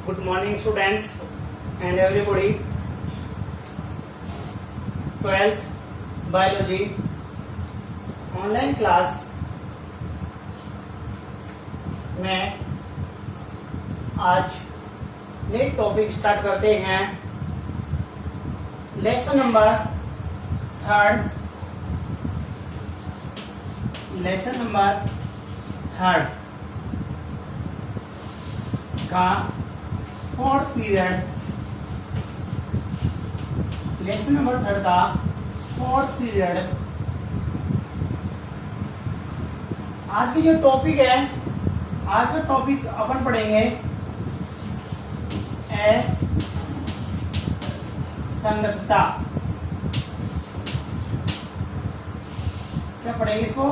Good morning students and everybody. 12th biology online class में आज नए टॉपिक स्टार्ट करते हैं। लेसन नंबर थर्ड का fourth period. Lesson number third का फोर्थ पीरियड। आज की जो टॉपिक है, आज का टॉपिक अपन पढ़ेंगे असंगतता। क्या पढ़ेंगे इसको?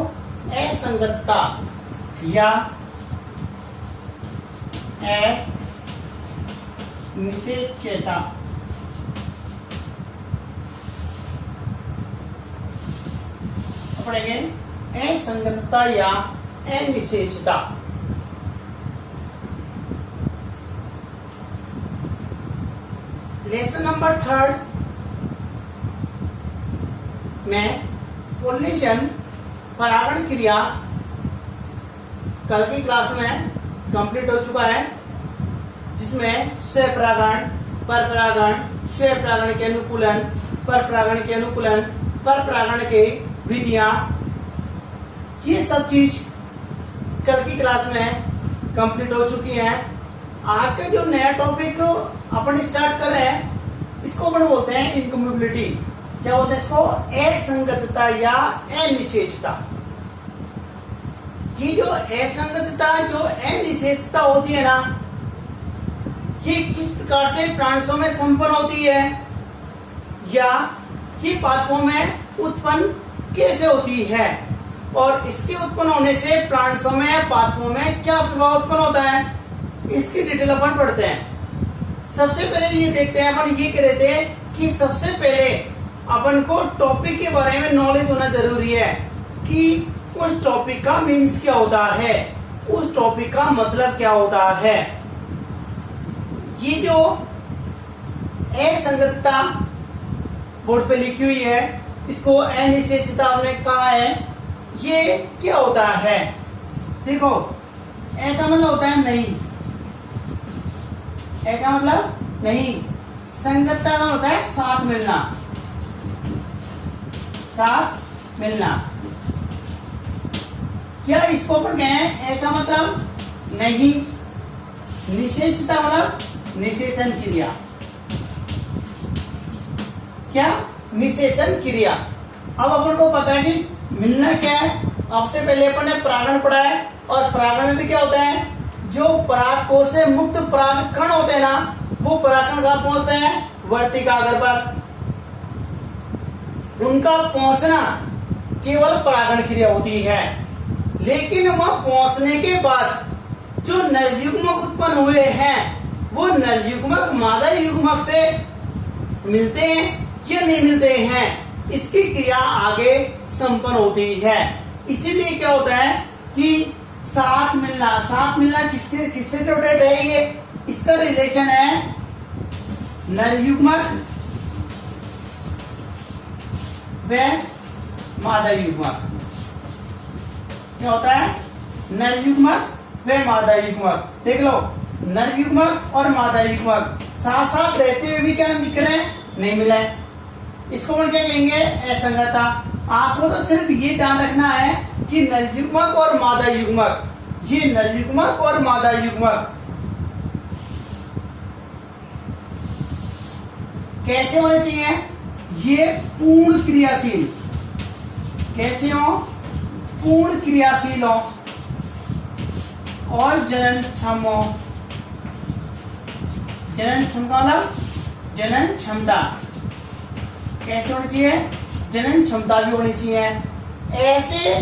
असंगतता या अनिश्चितता। पढ़ेंगे असंगतता या अनिश्चितता। लेसन नंबर थर्ड में पोलिनेशन परागण क्रिया कल की क्लास में कंप्लीट हो चुका है, जिसमें स्वपरागण, परपरागण, स्वपरागण के अनुकूलन, परपरागण के अनुकूलन, परपरागण के विधियां, ये सब चीज कल की क्लास में कंप्लीट हो चुकी हैं। आज का जो नया टॉपिक अपन स्टार्ट कर रहे हैं, इसको अपन बोलते हैं इनकम्यूटेबिलिटी। क्या बोलते हैं इसको? असंगतता या अनिश्चितता। ये जो असंगतता, जो अनिश्चितता होती है ना, ये किस प्रकार से प्लांट्सों में संपन्न होती है या ये पादपों में उत्पन्न कैसे होती है, और इसके उत्पन्न होने से प्लांट्सों में, पादपों में क्या प्रभाव उत्पन्न होता है, इसकी डिटेल अपन पढ़ते हैं। सबसे पहले ये देखते हैं, अपन ये कह रहे थे कि सबसे पहले अपन को टॉपिक के बारे में नॉलेज होना जरूरी है कि उस टॉपिक का मीन्स क्या होता है, उस टॉपिक का मतलब क्या होता है। ये जो असंगतता बोर्ड पे लिखी हुई है, इसको अनिश्चितता आपने कहा है, ये क्या होता है? देखो, ए का मतलब होता है नहीं, ए का मतलब नहीं। संगतता का होता है साथ मिलना, साथ मिलना। क्या इसको अपन कहें? ए का मतलब नहीं, निषेचता मतलब निषेचन क्रिया। क्या? निषेचन क्रिया। अब अपन को पता है कि मिलना क्या है। अब से पहले अपन ने परागण पढ़ा है, और परागण में भी क्या होता है, जो परागकोश से मुक्त पराग कण होते हैं ना, वो परागकण कहाँ पहुंचते हैं? वर्तिकाग्र पर। उनका पहुंचना केवल परागण क्रिया होती है, लेकिन वह पहुंचने के बाद जो नरयुग्मक उत्पन्न हुए हैं, वो नरयुग्मक मादा युग्मक से मिलते हैं या नहीं मिलते हैं, इसकी क्रिया आगे संपन्न होती है। इसीलिए क्या होता है कि साथ मिलना, साथ मिलना किसके किससे रिलेटेड है? ये इसका रिलेशन है नरयुग्मक व मादा युग्मक। क्या होता है? नरयुग्मक व मादा युग्मक। देख लो, नरयुग्मक और मादा युग्मक साथ साथ रहते हुए भी क्या दिख रहे हैं? नहीं मिले। इसको हम क्या कहेंगे? असंगतता। आपको तो सिर्फ ये ध्यान रखना है कि नरयुग्मक और मादा युग्मक, ये नरयुग्मक और मादा युग्मक कैसे होने चाहिए? ये पूर्ण क्रियाशील। कैसे हो? पूर्ण क्रियाशील हो और जननक्षम हो। जनन मतलब जनन क्षमता कैसे होनी चाहिए? जनन क्षमता भी होनी चाहिए। ऐसे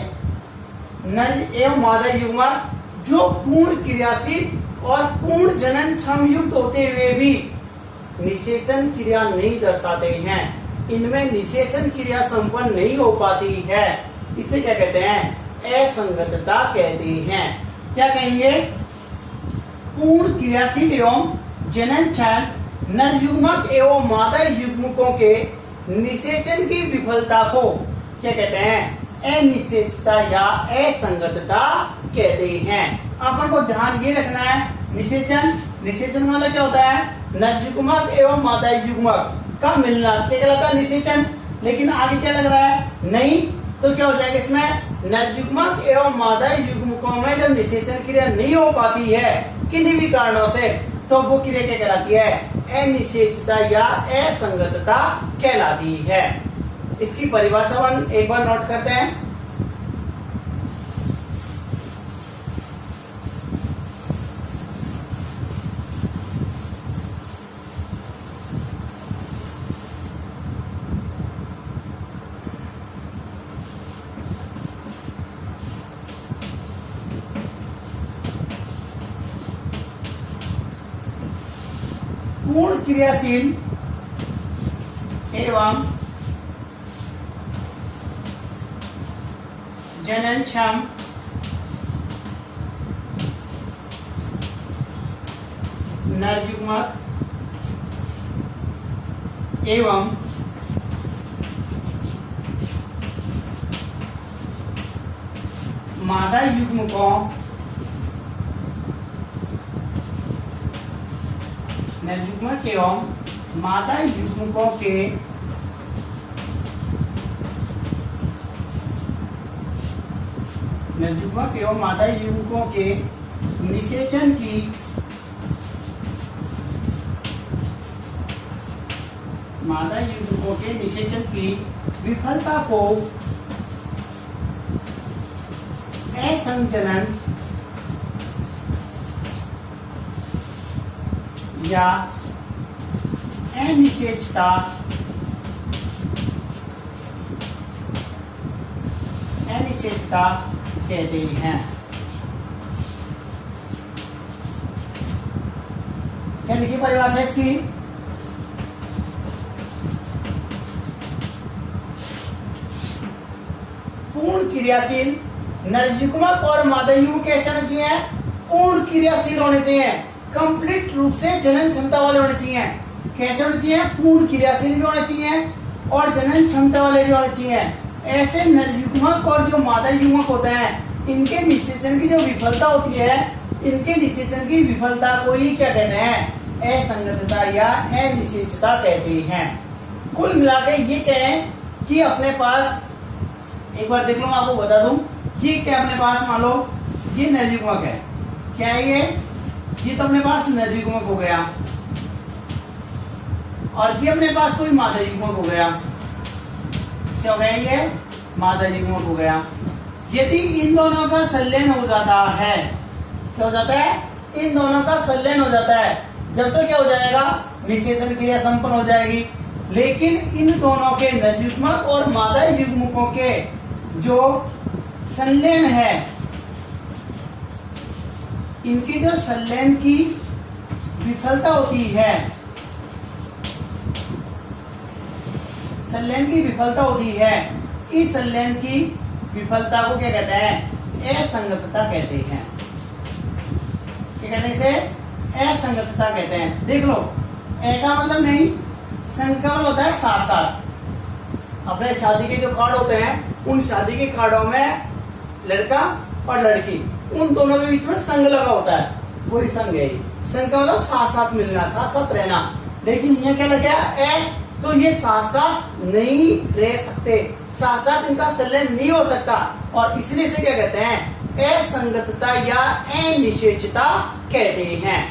नर एवं मादा युग्मक जो पूर्ण क्रियाशील और पूर्ण जनन क्षम युक्त होते हुए भी निषेचन क्रिया नहीं दर्शाते हैं, इनमें निषेचन क्रिया संपन्न नहीं हो पाती है, इसे क्या कहते हैं? असंगतता कहते हैं। क्या कहेंगे? पूर्ण क्रियाशील एवं जननक्षम नर युग्मक एवं मादा युग्मकों के निषेचन की विफलता को क्या कहते हैं? अनिषेचता या असंगतता कहते हैं। अपन को ध्यान ये रखना है, निषेचन वाला क्या होता है? नर युग्मक एवं मादा युग्मक का मिलना, क्या कहलाता है? निषेचन। लेकिन आगे क्या लग रहा है? नहीं, तो क्या हो जाएगा इसमें? नर युग्मक एवं मादा युग्मकों में जब निषेचन क्रिया नहीं हो पाती है किन्हीं भी कारणों से, तो वो क्रिया क्या कहलाती है? अनिषेचता या असंगतता कहलाती है। इसकी परिभाषा एक बार नोट करते हैं। पूर्ण क्रियाशील एवं जननक्षम नर युग्मक एवं मादा युग्मकों नर युग्मक एवं मादा युग्मकों के नर युग्मक एवं मादा युग्मकों के निषेचन की मादा युग्मकों के निषेचन की विफलता को असंजनन या अनिषेचता कहते हैं। क्या लिखी परिभाषा इसकी? पूर्ण क्रियाशील नर युग्मक और मादा युग्मक कैसे होने चाहिए? पूर्ण क्रियाशील होने चाहिए, कंप्लीट रूप से जनन क्षमता वाले होने चाहिए। कैसे होने चाहिए? पूर्ण क्रियाशील भी होने चाहिए और जनन क्षमता वाले भी होने चाहिए। ऐसे नर युग्मक और जो मादा युग्मक होते हैं, इनके निषेचन की जो विफलता होती है, इनके निषेचन की विफलता को ही क्या कहते हैं? असंगतता या अनिषेचता कहते हैं। कुल मिलाकर ये कहें कि अपने पास एक बार देख लो, मैं आपको बता दूं, ये क्या अपने पास मान लो ये नर युग्मक है। क्या है ये तो अपने पास नर युग्मक हो गया और ये अपने पास कोई मादा युग्मक हो गया। क्या हो गया? ये मादा युग्मक हो गया। यदि इन दोनों का संलयन हो जाता है, क्या हो जाता है? इन दोनों का संलयन हो जाता है, जब तो क्या हो जाएगा? निषेचन क्रिया संपन्न हो जाएगी। लेकिन इन दोनों के नर युग्मक और मादा युग्मकों के जो संलयन है, इनकी जो संलयन की विफलता होती है, संलयन की विफलता होती है, इस संलयन की विफलता को क्या कहते हैं? असंगतता कहते हैं। क्या कहते हैं इसे? असंगतता कहते हैं। देख लो, ए का मतलब नहीं, संग का मतलब होता है साथ साथ। अपने शादी के जो कार्ड होते हैं, उन शादी के कार्डों में लड़का और लड़की, उन दोनों के बीच में संग लगा होता है, वही संग है। संग का मतलब साथ साथ मिलना, साथ साथ रहना। लेकिन ये क्या लग गया? तो ये साथ साथ नहीं रह सकते, साथ साथ इनका संलयन नहीं हो सकता, और इसलिए से क्या कहते हैं? असंगतता या अनिषेचता कहते हैं।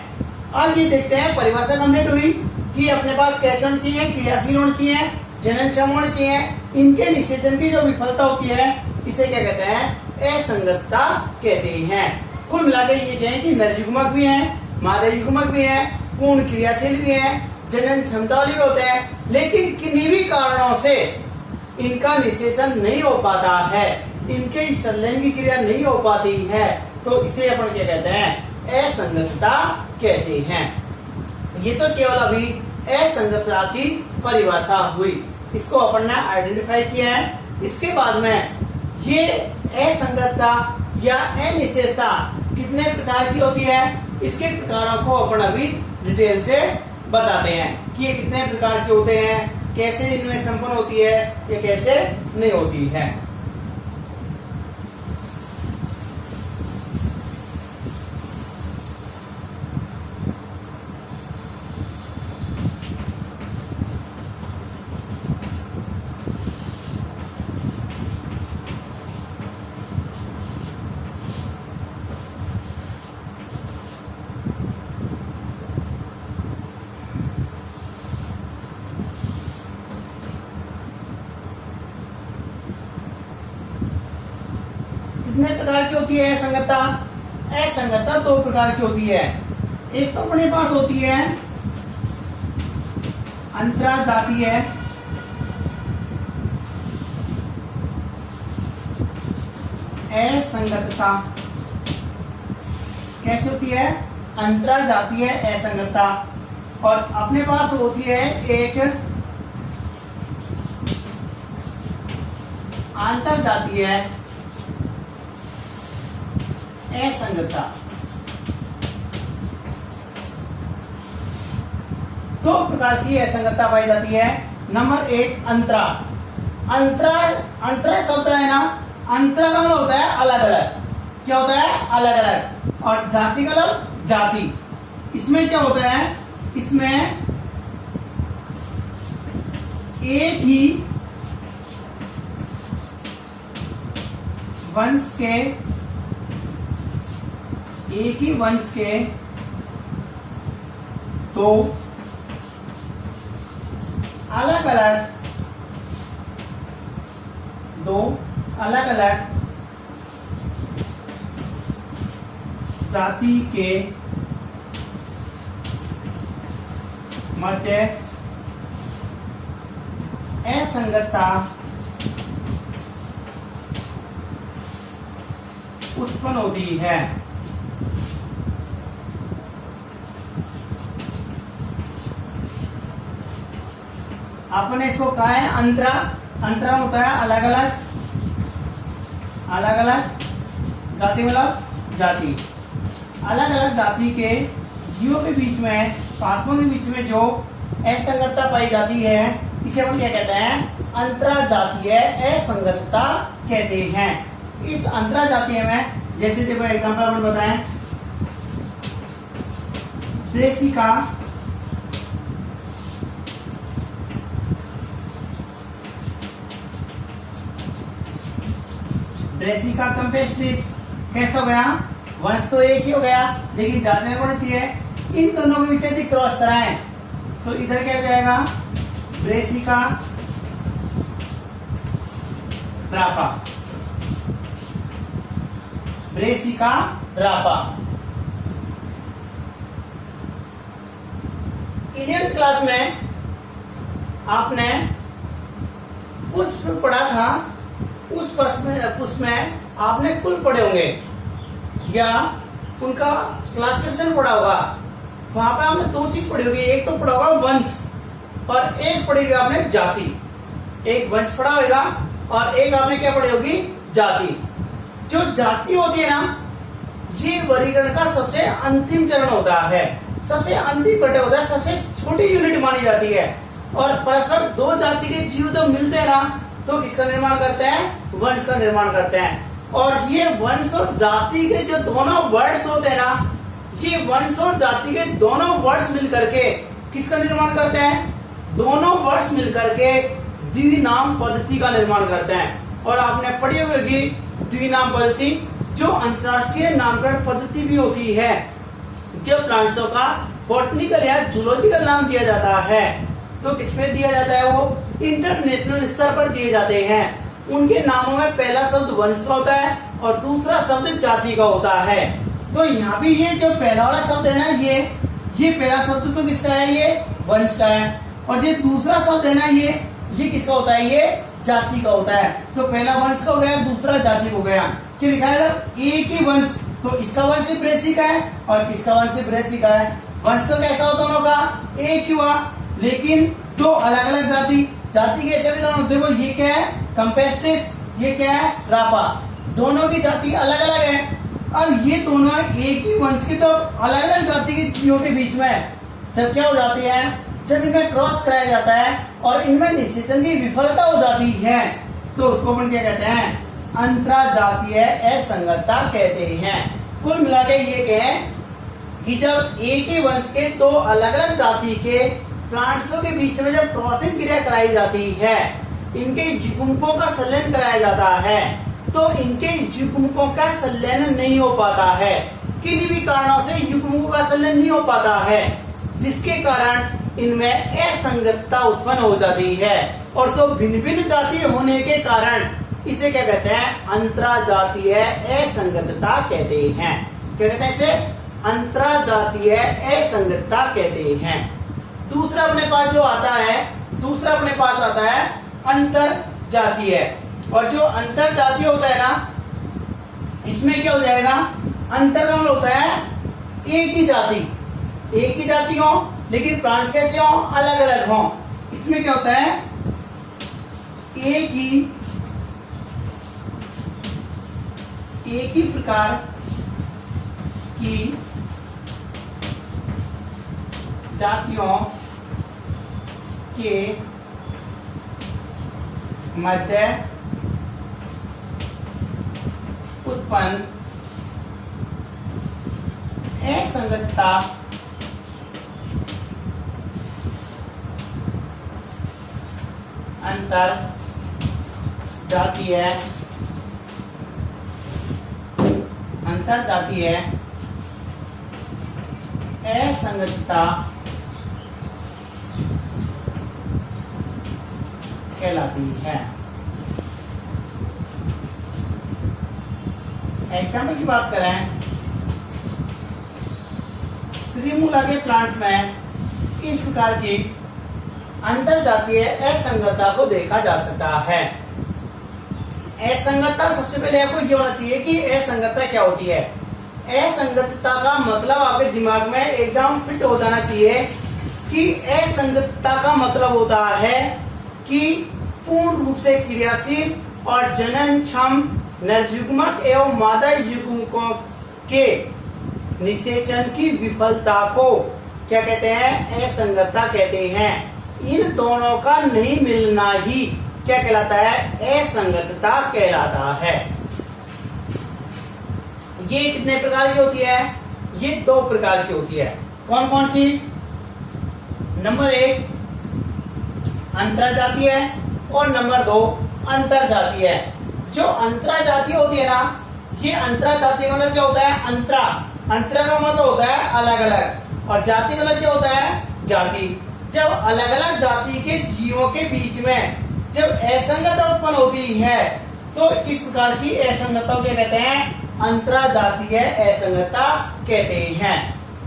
अब ये देखते हैं, परिभाषा कंप्लीट हुई कि अपने पास कैसे होनी चाहिए? क्रियाशील होनी चाहिए, जननक्षम होनी चाहिए। इनके निषेचन की जो विफलता होती है, इसे क्या कहते हैं? असंगतता कहते हैं। कुल मिलाकर ये कहें कि नर युग्मक भी है, मादा युग्मक भी है, पूर्ण क्रियाशील भी है, जनन क्षमता वाले भी होते हैं, लेकिन किन्हीं भी कारणों से इनका निषेचन नहीं हो पाता है, इनके संलयन की क्रिया नहीं हो पाती है, तो इसे अपन क्या कहते हैं? असंगतता कहते हैं। ये तो केवल अभी असंगतता की परिभाषा हुई, इसको अपन ने आइडेंटिफाई किया है। इसके बाद में ये असंगतता या अनिषेचता कितने प्रकार की होती है, इसके प्रकारों को अपन अभी डिटेल से बताते हैं कि ये कितने प्रकार के होते हैं, कैसे इनमें संपन्न होती है, ये कैसे नहीं होती है। कितने प्रकार की होती है असंगतता? असंगतता दो प्रकार की होती है। एक तो अपने पास होती है अंतराजातीय असंगतता। कैसे होती है? अंतराजातीय असंगतता। और अपने पास होती है एक अंतरजातीय असंगतता। दो प्रकार की असंगतता पाई जाती है। नंबर एक अंतरा। अंतरा अंतरा शब्द है ना, अंतरा का मतलब होता है अलग अलग। क्या होता है? अलग अलग। और जाति का मतलब जाति। इसमें क्या होता है? इसमें एक ही वंश के तो अलग अलग जाति के मध्य असंगतता उत्पन्न होती है। आपने इसको कहा है अंतरा। अंतरा होता है अलग अलग जाति मतलब जाति। अलग अलग जाति के जीवों के बीच में, आत्माओं के बीच में जो असंगतता पाई जाती है, इसे अपन क्या कहते हैं? अंतराजातीय असंगतता कहते हैं। इस अंतराजातीय में जैसे देखो एग्जांपल अपन बताएं, ब्रेसिका ब्रेसिका कैम्पेस्ट्रिस। कैसा हो गया? वंश तो एक ही हो गया, लेकिन जातियां होनी चाहिए। इन दोनों के बीच यदि क्रॉस कराएं तो इधर क्या जाएगा? ब्रेसिका रापा। ब्रेसिका रापा। 11th क्लास में आपने पुष्प पढ़ा था। उस पुष्प में आपने कुल पढ़े होंगे या उनका क्लासिफिकेशन पढ़ा होगा। वहां पे आपने दो चीज पढ़ी होगी। एक तो पढ़ा होगा वंश और एक पढ़ेगी आपने जाति। एक वंश पढ़ा होगा और एक आपने क्या पढ़ी होगी? जाति। जो जाति होती है ना, ये वर्गीकरण का सबसे अंतिम चरण होता है, सबसे अंतिम घटक होता है, सबसे छोटी यूनिट मानी जाती है। और परस्पर दो जाति के जीव जब मिलते हैं ना, तो किसका निर्माण करते हैं? वंश का निर्माण करते हैं। और ये वंश और जाति के जो दोनों वर्ड्स होते हैं ना, ये वंश और जाति के दोनों वर्ड्स मिलकर के किसका निर्माण करते हैं? दोनों वर्ड्स मिलकर के द्विनाम पद्धति का निर्माण करते हैं। और आपने पढ़ी होगी द्विनाम पद्धति, जो अंतरराष्ट्रीय नामकरण पद्धति भी होती है। जब प्लांट्सों का बॉटनिकल या जूलॉजिकल नाम दिया जाता है तो किसमें दिया जाता है? वो इंटरनेशनल स्तर पर दिए जाते हैं। उनके नामों में पहला शब्द वंश का होता है और दूसरा शब्द जाति का होता है। तो यहाँ भी ये जो पहला वाला शब्द है ना, ये पहला शब्द तो किसका है? ये वंश का है। और ये दूसरा शब्द है ना, ये किसका होता है? ये जाति का होता है। तो पहला वंश का हो गया, दूसरा जाति हो गया। क्या लिखा है? एक ही वंश, तो इसका वंश ब्रेसिका है और इसका वंश ब्रेसिका है। वंश तो कैसा हो दोनों का? एक ही हुआ, लेकिन दो अलग अलग जाति कैसे भी दोनों। देखो ये क्या है? कैम्पेस्ट्रिस, ये क्या है? रापा। दोनों की जाति अलग अलग है। अब ये दोनों एक ही वंश के तो अलग अलग जाति के जीवों के बीच में जब क्या हो जाती है, जब इनमें क्रॉस कराया जाता है और इनमें निषेचन की विफलता हो जाती है तो उसको अपन क्या कहते हैं, अंतराजातीय असंगतता कहते हैं। कुल मिला के ये कहें कि जब एक ही वंश के दो अलग अलग जाति के प्लांट्सों के बीच में जब क्रॉसिंग क्रिया कराई जाती है, इनके युग्मकों का संलयन कराया जाता है, तो इनके युग्मकों का संलयन नहीं हो पाता है। किन्हीं भी कारणों से युग्मकों का संलयन नहीं हो पाता है, जिसके कारण इनमें असंगतता उत्पन्न हो जाती है। और तो भिन्न भिन्न जाति होने के कारण इसे क्या कहते हैं, अंतराजातीय असंगतता कहते हैं। क्या कहते हैं इसे, अंतराजातीय असंगतता कहते हैं। दूसरा अपने पास जो आता है, दूसरा अपने पास आता है अंतर जातीय। और जो अंतर जातीय होता है ना, इसमें क्या हो जाएगा, अंतर का मतलब होता है एक ही जाति, एक ही जाति हो लेकिन प्लांट्स कैसे हो, अलग अलग हो। इसमें क्या होता है, एक ही प्रकार की जातियों के मध्य उत्पन्न असंगतता अंतर जातीय असंगतता कहलाती है। एग्जाम्पल की बात करें, त्रिमूला के प्लांट्स में इस प्रकार की अंतरजातीय असंगतता को देखा जा सकता है। असंगतता सबसे पहले आपको ये होना चाहिए कि असंगतता क्या होती है। असंगतता का मतलब आपके दिमाग में एकदम फिट हो जाना चाहिए कि असंगतता का मतलब होता है कि पूर्ण रूप से क्रियाशील और जनन क्षम नरयुग्मक एवं मादा युग्मकों के निषेचन की विफलता को क्या कहते हैं, असंगतता कहते हैं। इन दोनों का नहीं मिलना ही क्या कहलाता है, असंगतता कहलाता है। ये कितने प्रकार की होती है, ये दो प्रकार की होती है। कौन कौन सी, नंबर 1 अंतरजातीय है और नंबर 2 अंतरजातीय है। जो अंतरजातीय होती है ना, ये अंतरजातीय का मतलब क्या होता है, अंतरा का मतलब होता है अलग अलग, और जाति का मतलब क्या होता है, जाति। जब अलग अलग जाति के जीवों के बीच में जब असंगतता उत्पन्न होती है तो इस प्रकार की असंगतता क्या कहते हैं, अंतरजातीय असंगतता कहते हैं।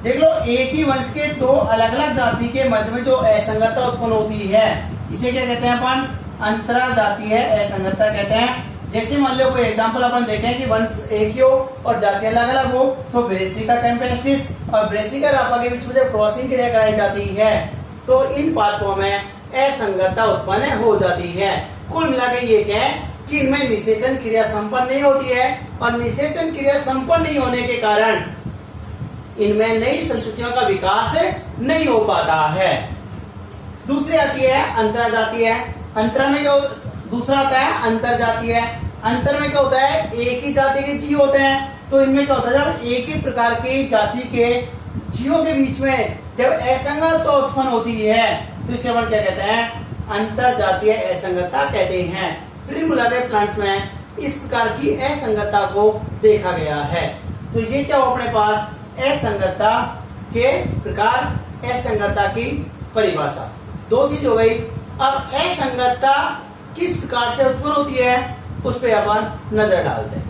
देख लो, एक ही वंश के दो अलग अलग जाति के मध्य में जो असंगतता उत्पन्न होती है इसे क्या कहते हैं अपन, अंतरजातीय असंगतता कहते हैं। जैसे मान लो कोई एग्जांपल अपन देखें कि वंश एक ही हो और जाति अलग अलग हो, तो ब्रेसिका कैम्पेस्ट्रिस और ब्रेसिका रापा के बीच में जब क्रॉसिंग क्रिया कराई जाती है तो इन पादपों में असंगतता उत्पन्न हो जाती है। कुल मिलाकर ये कहें कि इनमें निषेचन क्रिया संपन्न नहीं होती है, और निषेचन क्रिया संपन्न नहीं होने के कारण इनमें नई संततियों का विकास नहीं हो पाता है। दूसरी आती है अंतरजातीय। अंतर में क्या, दूसरा आता है अंतरजातीय। अंतर में क्या होता है, एक ही जाति के जीव होते हैं, तो इनमें क्या होता है, जब एक ही प्रकार की जाति के जीवों के बीच में जब असंगतता उत्पन्न होती है तो इसे अपन क्या कहते हैं, अंतरजातीय असंगतता कहते हैं। त्रिमूला के प्लांट्स में इस प्रकार की असंगतता को देखा गया है। तो ये क्या हो अपने पास, असंगतता के प्रकार, असंगतता की परिभाषा, दो चीज हो गई। अब असंगतता किस प्रकार से उत्पन्न होती है उस पर अपन नजर डालते हैं।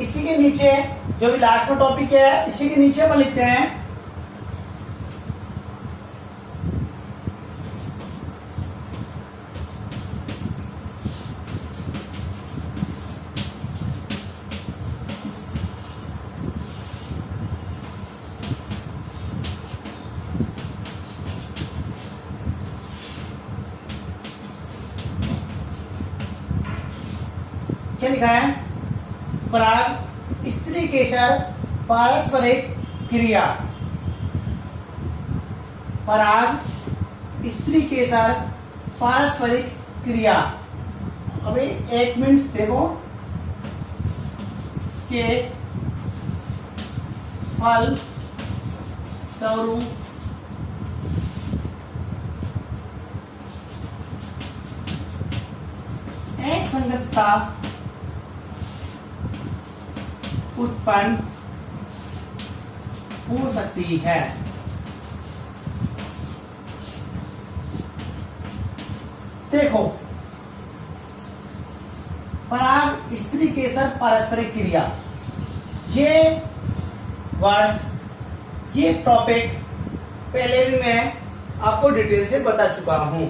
इसी के नीचे जो भी लास्ट में टॉपिक है, इसी के नीचे अपन लिखते हैं क्या लिखा है, पराग स्त्री केसर पारस्परिक क्रिया। पराग स्त्री केसर पारस्परिक क्रिया। अभी एक मिनट देखो के फल स्वरूप असंगतता उत्पन्न हो सकती है। देखो, पराग स्त्री केसर पारस्परिक क्रिया, ये वर्ड्स, ये टॉपिक पहले भी मैं आपको डिटेल से बता चुका हूं।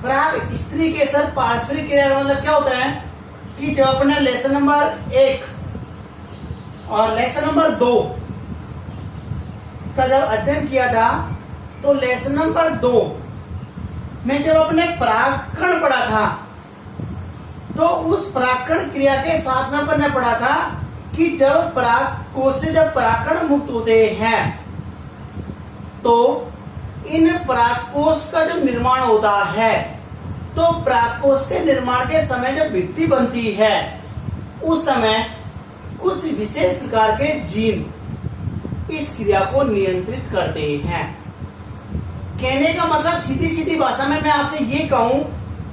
पराग स्त्री केसर पारस्परिक क्रिया का मतलब क्या होता है कि जब अपने लेसन नंबर 1 और लेसन नंबर 2 का जब अध्ययन किया था, तो लेसन नंबर 2 में जब अपने परागकण पढ़ा था, तो उस परागकण क्रिया के साथ में अपन ने पढ़ा था कि जब पराग कोश से जब परागकण मुक्त होते हैं, तो इन परागकोश का जब निर्माण होता है, तो परागकोश के निर्माण के समय जब भित्ति बनती है, उस समय कुछ विशेष प्रकार के जीन इस क्रिया को नियंत्रित करते हैं। कहने का मतलब सीधी सीधी भाषा में मैं आपसे ये कहूं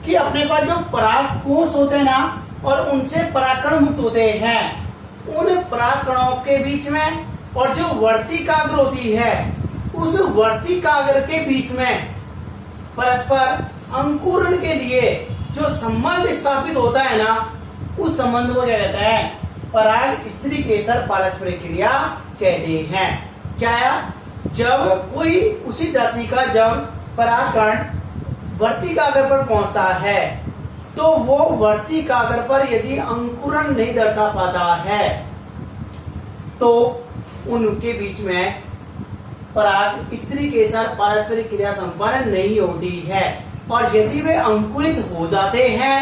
कि अपने पास जो परागकोश होते हैं ना, और उनसे परागकण मुक्त होते हैं, उन परागकणों के बीच में और जो वर्तिकाग्र होती है, उस वर्तिकाग्र के बीच में परस्पर अंकुरण के लिए जो संबंध स्थापित होता है ना, उस संबंध को क्या कहते हैं, पराग स्त्री केसर पारस्परिक क्रिया कहते हैं। क्या है, जब कोई उसी जाति का जब परागकण वर्तिकाग्र पर पहुंचता है, तो वो वर्तिकाग्र पर यदि अंकुरण नहीं दर्शा पाता है, तो उनके बीच में पराग स्त्री केसर पारस्परिक क्रिया संपन्न नहीं होती है। और यदि वे अंकुरित हो जाते हैं,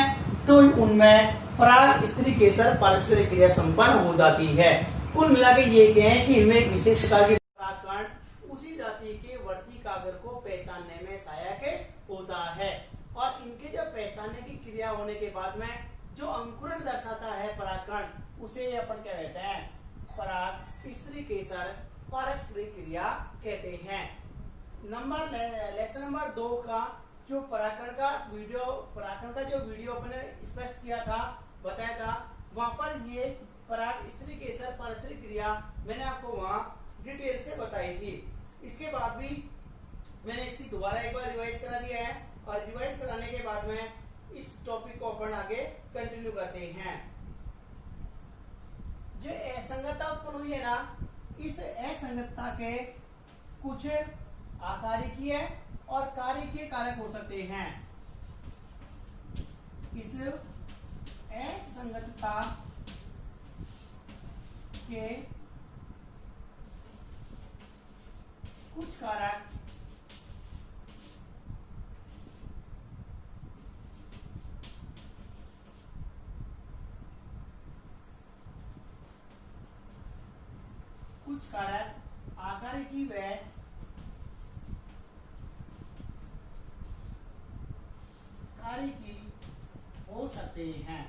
तो उनमें पराग स्त्री केसर पारस्परिक क्रिया संपन्न हो जाती है। कुल मिला के ये कहें कि इनमें एक विशेष प्रकार की परागकण उसी जाति के वर्तिकाग्र को पहचानने में सहायक होता है, और इनके जब पहचानने की क्रिया होने के बाद में जो अंकुरण दर्शाता है परागकण, उसे अपन क्या कहते हैं, पराग स्त्री केसर पारस्परिक क्रिया कहते हैं। लेसन नंबर 2 का जो परागकण का जो वीडियो अपने स्पष्ट किया था, बताया था, वहां पर ये पराग स्त्री केसर पारस्परिक क्रिया मैंने आपको वहां डिटेल से बताई थी। इसके बाद भी मैंने इसकी दोबारा एक बार रिवाइज करा दिया है, और रिवाइज कराने के बाद में इस टॉपिक को अपन आगे कंटिन्यू करते हैं। जो असंगतता उत्पन्न हुई है ना, इस असंगतता के कुछ आकारिकीय और कार्यकीय कारक हो सकते हैं। इस असंगतता के कुछ कारक आकारिकी व कार्यकी हो सकते हैं।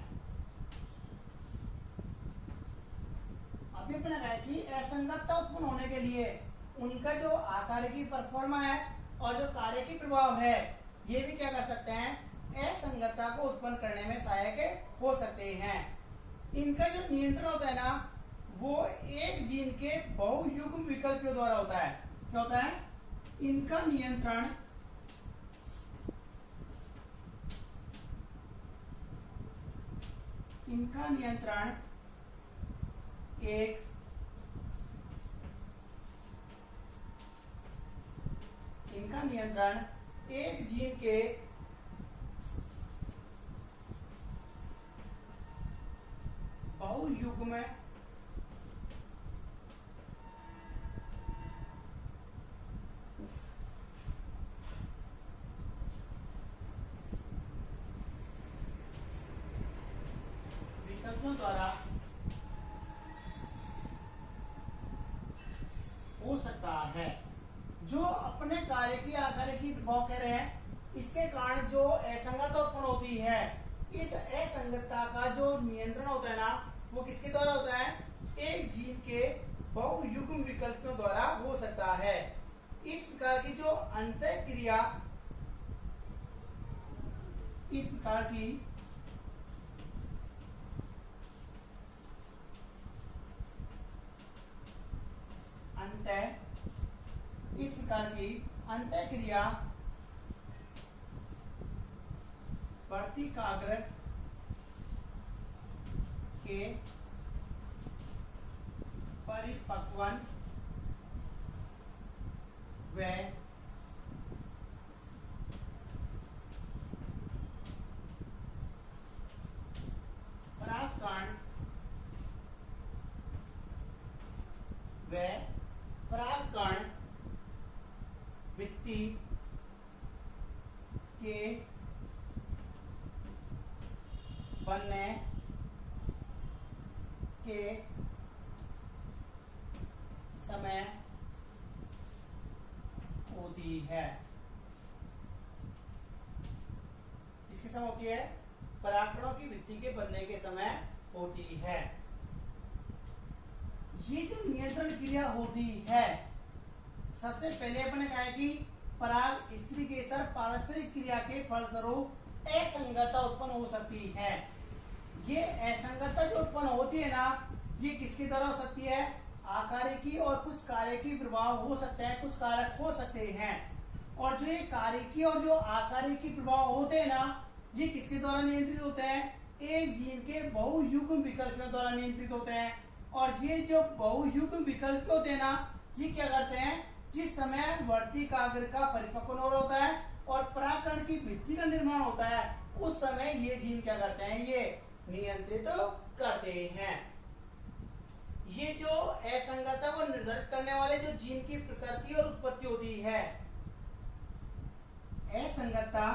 अभी अपने कहा कि असंगतता उत्पन्न होने के लिए उनका जो आकारिकी परफॉर्मा है और जो कार्यकी प्रभाव है, ये भी क्या कर सकते हैं, असंगतता को उत्पन्न करने में सहायक हो सकते हैं। इनका जो नियंत्रण होता है ना, वो एक जीन के बहुयुग्म विकल्पों द्वारा होता है। क्या होता है, इनका नियंत्रण इनका नियंत्रण एक जीन के बहुयुग्म विकल्पों द्वारा हो सकता है। जो अपने कार्य की आकार की प्रभाव कह रहे हैं, इसके कारण जो असंगतता उत्पन्न होती है, इस असंगतता का जो नियंत्रण होता है ना, वो किसके द्वारा होता है? एक जीन के बहुयुग्म विकल्पों द्वारा हो सकता है। इस प्रकार की जो अंतःक्रिया, इस प्रकार की अंतःक्रिया वर्तिकाग्र के परिपक्वन व परागकण भित्ति के बनने के समय होती है। इसके समय होती है? परागकणों की भित्ति के बनने के समय होती है। ये जो नियंत्रण क्रिया होती है, सबसे पहले अपने कहा है कि पराग स्त्री केसर पारस्परिक क्रिया के फलस्वरूप असंगतता उत्पन्न हो सकती है। ये असंगतता जो उत्पन्न होती है ना, ये किसके द्वारा हो सकती है? आकारिकी और कुछ कार्यकी प्रभाव हो सकते हैं, कुछ कारक हो सकते हैं। और जो ये कार्यकी और जो आकारिकी प्रभाव होते हैं ना, ये किसके द्वारा नियंत्रित होते हैं? एक जीन के बहुयुग्म विकल्पों द्वारा नियंत्रित होते हैं। और ये जो बहुयुग्म विकल्प होते हैं ना, ये क्या करते हैं? जिस समय वर्तिकाग्र का परिपक्वन हो रहा होता है और परागकण की भित्ति का निर्माण होता है, उस समय ये जीन क्या करते हैं? ये नियंत्रित करते हैं। ये जो असंगतता को निर्धारित करने वाले जो जीन की प्रकृति और उत्पत्ति होती है, असंगतता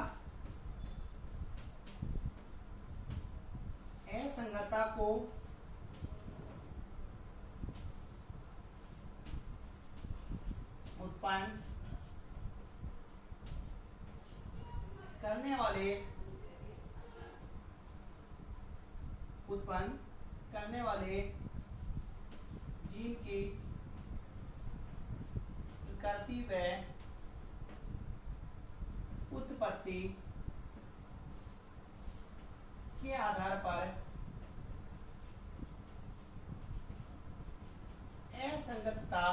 को उत्पन्न करने वाले जीन की प्रकृति व उत्पत्ति के आधार पर असंगतता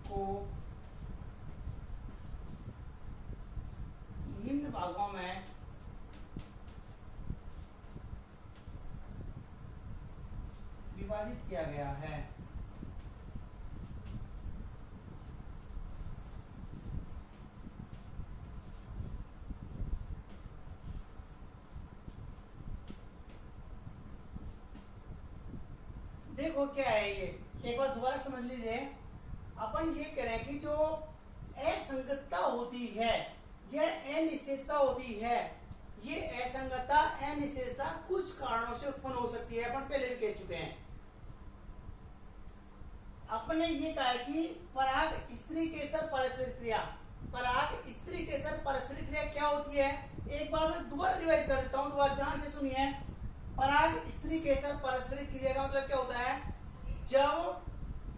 को निम्न भागों में विभाजित किया गया है। देखो क्या है ये, एक बार दोबारा समझ लीजिए। अपन ये कह रहे हैं कि जो असंगतता होती है, यह अनिश्चितता होती है। ये असंगतता अनिश्चितता कुछ कारणों से उत्पन्न हो सकती है, अपन पहले भी कह चुके हैं। अपन ने ये कहा है कि पराग स्त्री केसर पारस्परिक क्रिया, पराग स्त्री केसर पारस्परिक क्रिया क्या होती है? एक बार मैं दोबारा रिवाइज कर देता हूं, दोबारा ध्यान से सुनिए। पराग स्त्री केसर पारस्परिक क्रिया का मतलब क्या होता है? जब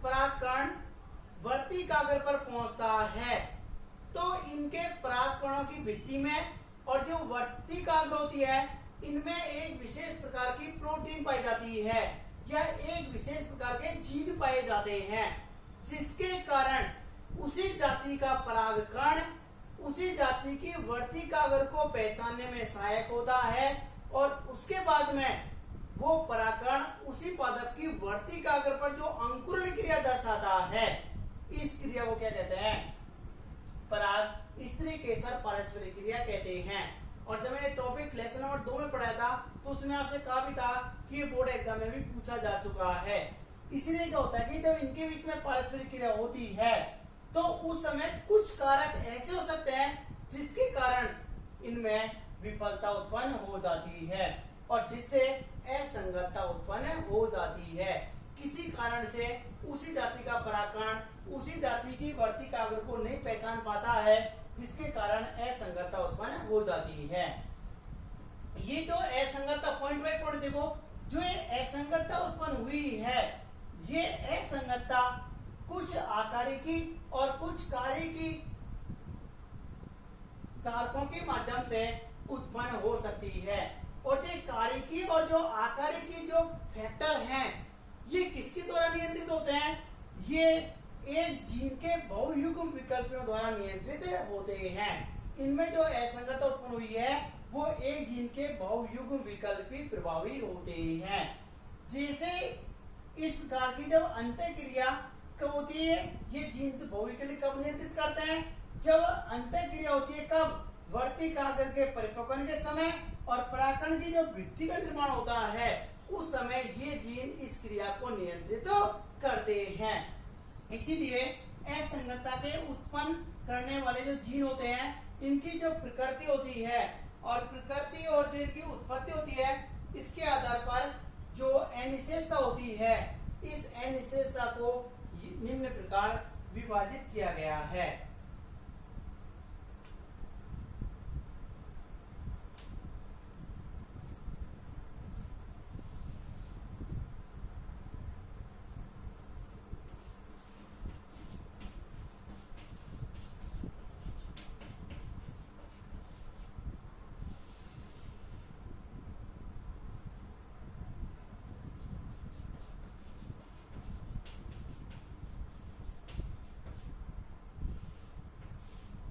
परागकण वर्तिकाग्र पर पहुंचता है तो इनके परागकणों की भित्ति में और जो वर्तिकाग्र होती है, इनमें एक विशेष प्रकार की प्रोटीन पाई जाती है या एक विशेष प्रकार के जीन पाए जाते हैं, जिसके कारण उसी जाति का परागकण उसी जाति की वर्ती कागर को पहचानने में सहायक होता है और उसके बाद में वो पराकण उसी पादप की वर्ती कागर पर जो अंकुरण क्रिया दर्शाता है, इस क्रिया को क्या कहते हैं? पराग स्त्री केसर पारस्परिक क्रिया कहते हैं। और जब मैंने टॉपिक लेसन नंबर 2 में पढ़ाया था तो उसमें आपसे कहा भी था कि ये बोर्ड एग्जाम में भी पूछा जा चुका है। इसलिए क्या होता है कि जब इनके बीच में पारस्परिक क्रिया होती है तो उस समय कुछ कारक ऐसे हो सकते हैं जिसके कारण इनमें विफलता उत्पन्न हो जाती है और जिससे असंगतता उत्पन्न हो जाती है। किसी कारण से उसी जाति का परागकण उसी जाति की वर्ती कागर को नहीं पहचान पाता है, जिसके कारण असंगतता उत्पन्न हो जाती है। ये जो असंगतता पॉइंट बाय पॉइंट देखो, जो ये असंगतता उत्पन्न हुई है, ये असंगतता कुछ आकारिकी और कुछ कार्यिकी कारकों के माध्यम से उत्पन्न हो सकती है। और जो कार्यिकी और जो आकारिकी जो फैक्टर हैं, ये किसके द्वारा नियंत्रित होते हैं? ये एक जीन के बहुयुग्म विकल्पों द्वारा नियंत्रित होते हैं। इनमें जो असंगतता उत्पन्न हुई है वो एक जीन के बहुयुग्म विकल्पी प्रभावी होते हैं। जैसे इस प्रकार की जब अंतःक्रिया कब होती है, ये जीन बहुविकल्प कब नियंत्रित करते हैं? जब अंतःक्रिया होती है कब? वर्ती कागर के परिपक्वन के समय और परागकण की जो वृद्धि का निर्माण होता है उस समय ये जीन इस क्रिया को नियंत्रित करते हैं। इसीलिए असंगतता के उत्पन्न करने वाले जो जीन होते हैं, इनकी जो प्रकृति होती है और प्रकृति और जो इनकी उत्पत्ति होती है, इसके आधार पर जो अनिश्चितता होती है, इस अनिश्चितता को निम्न प्रकार विभाजित किया गया है।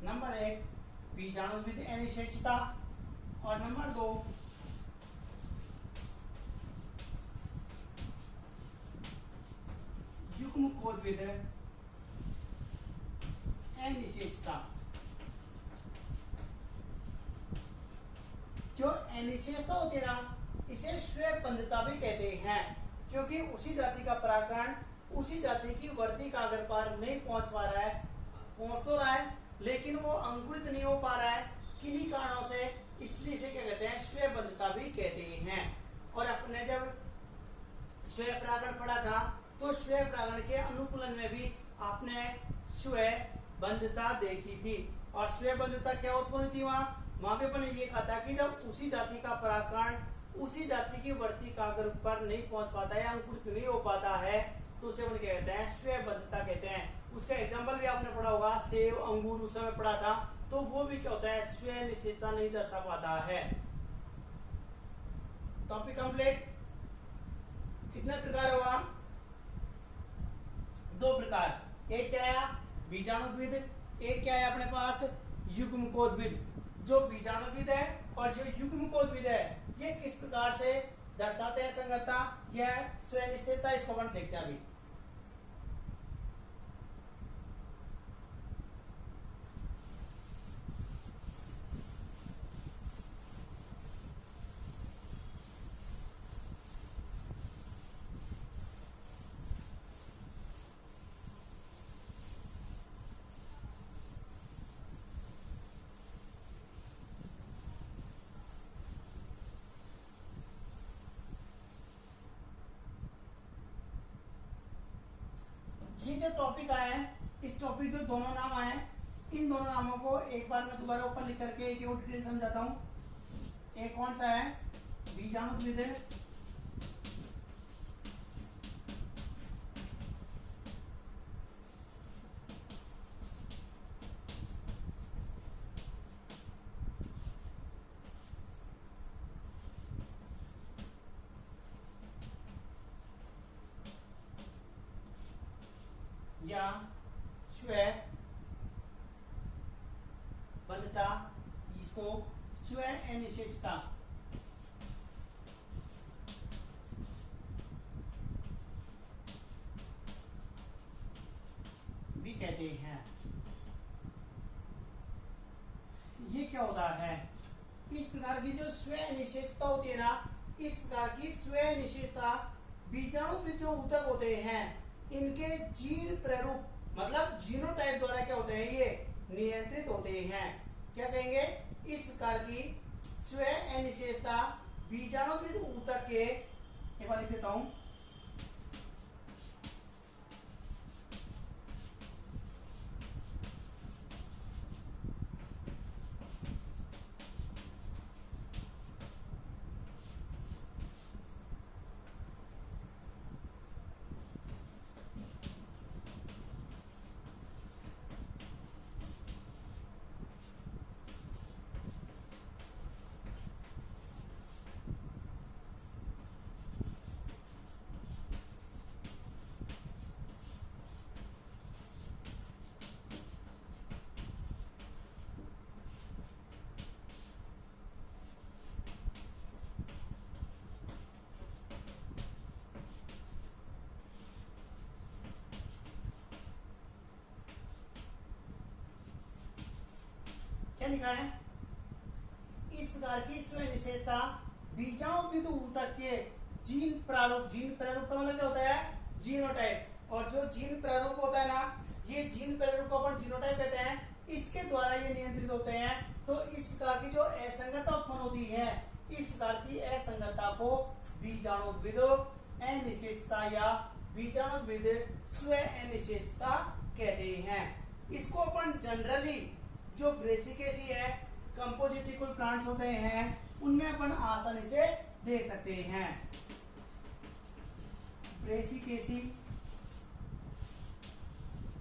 नंबर 1 बीजाणुविद अनिश्चितता और नंबर 2 युग्मकोद्विद अनिश्चितता। जो अनिश्चितता होती है ना, इसे स्वबंधता भी कहते हैं, क्योंकि उसी जाति का परागकण उसी जाति की वर्ती कागर पर नहीं पहुंच पा रहा है, पहुंच तो रहा है लेकिन वो अंकुरित नहीं हो पा रहा है किन्हीं कारणों से, इसलिए इसे क्या कहते हैं? स्वबंधता भी कहते हैं। और अपने जब स्वपरागण पढ़ा था तो स्वपरागण के अनुकूलन में भी आपने स्वबंधता देखी थी। और स्वबंधता क्या उत्पन्न थी? वहां पे अपन ये कहा था कि जब उसी जाति का परागकण उसी जाति की वर्ती कागर पर नहीं पहुंच पाता है, अंकुरित नहीं हो पाता है, तो उसे अपन क्या कहते हैं? स्वबंधता कहते हैं। उसका एग्जाम्पल भी आपने पढ़ा होगा, सेब अंगूर उस समय पढ़ा था, तो वो भी क्या होता है? स्व निश्चितता नहीं दर्शा पाता है। Topic complete. कितने प्रकार होगा? 2 प्रकार। एक क्या है? बीजाणुविद। एक क्या है अपने पास? युग्मकोद्विद। जो बीजाणुविद है और जो युग्मकोद्विद है, ये किस प्रकार से दर्शाते हैं संगतता या स्वनिश्चितता, इसको अपन देखते हैं अभी। ये जो टॉपिक आया है, इस टॉपिक जो दोनों नाम आए हैं, इन दोनों नामों को एक बार मैं दोबारा ऊपर लिख करके एक और डिटेल समझाता हूँ। एक कौन सा है? बीजाणुविद या अनिश्चितता, इसको स्व अनिश्चितता भी कहते हैं। ये क्या होता है? इस प्रकार की जो स्व अनिश्चितता होती है ना, इस प्रकार की स्व अनिश्चितता बीजाणु जो ऊतक होते हैं इनके जीन प्रारूप मतलब जीनोटाइप द्वारा क्या होते हैं, ये नियंत्रित होते हैं। क्या कहेंगे? इस प्रकार की स्व अनिश्चितता बीजाणु ऊतक के, एक बार लिख देता हूं, क्या लिखा है? इस प्रकार की स्व निषेधता बीजाणु ऊतक के जीन प्रारूप का मतलब क्या होता है? जीनोटाइप। और जो जीन प्रारूप होता है ना, ये जीन प्रारूप को अपन जीनोटाइप कहते हैं, इसके द्वारा ये नियंत्रित होते हैं। तो इस प्रकार की जो असंगतता उत्पन्न होती है, इस प्रकार की असंगतता को बीजाणुविद अनिश्चितता या बीजाणुविद स्व अनिश्चितता कहते हैं। इसको अपन जनरली जो ब्रेसिकेसी है, कंपोजिटिकुल प्लांट्स होते हैं, उनमें अपन आसानी से देख सकते हैं। ब्रेसिकेसी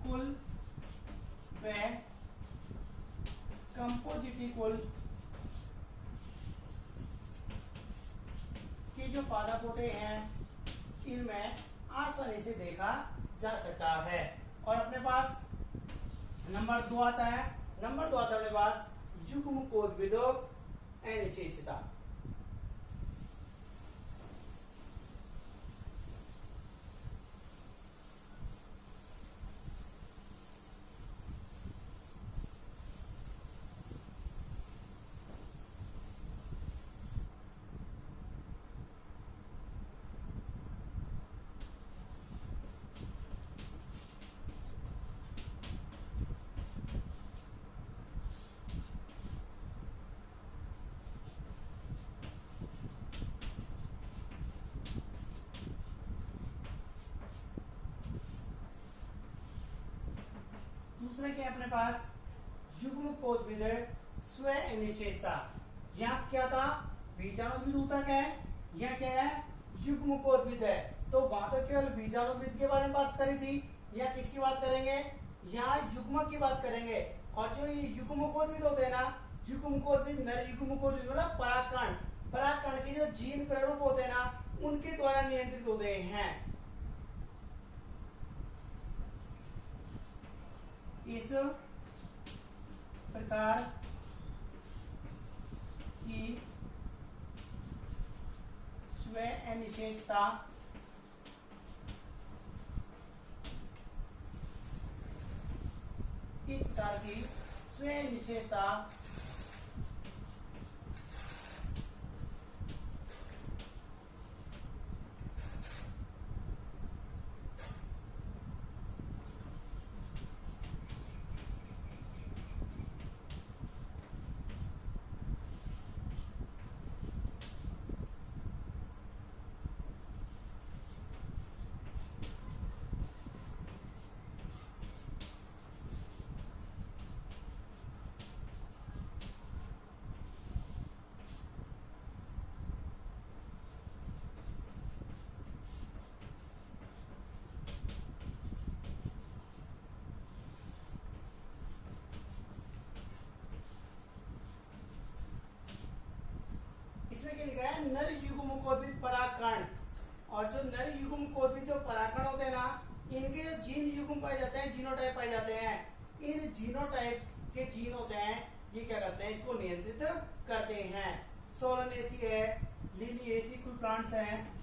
कुल व कंपोजिटिकुल के जो पादप होते हैं, इनमें आसानी से देखा जा सकता है। और अपने पास नंबर 2 आता है। नंबर 2 आता है अपने पास युग्मकोद्भिद अनिश्चितता। दूसरा क्या है अपने पास? युग्मकोद्भिद स्व अनिश्चितता। यहाँ क्या था? बीजाणुविद ऊतक है, यह क्या है? युग्मकोद्भिद है। तो वहां तो केवल बीजाणुविद के बारे में बात करी थी, यहाँ किसकी बात करेंगे? यहाँ युग्म की बात करेंगे। और जो ये युग्मकोद्भिद होते हैं ना, युग्मकोद्भिद नर युग्मकोद्भिद मतलब परागकण के जो जीन प्रारूप होते हैं ना, उनके द्वारा नियंत्रित होते हैं। इस प्रकार की स्व अनिश्चितता इस प्रकार की स्व अनिश्चितता इसमें क्या लिखा है? नर युग्मकोद्भिद परागकण। और जो नर युग्मकोद्भिद जो परागकण होते हैं ना, इनके जो जीन युग्म पाए जाते हैं, जीनोटाइप पाए जाते हैं, इन जीनोटाइप के जीन होते हैं, ये क्या करते हैं, इसको नियंत्रित करते हैं। सोलनेसी है, लिलिएसी कुल प्लांट्स हैं।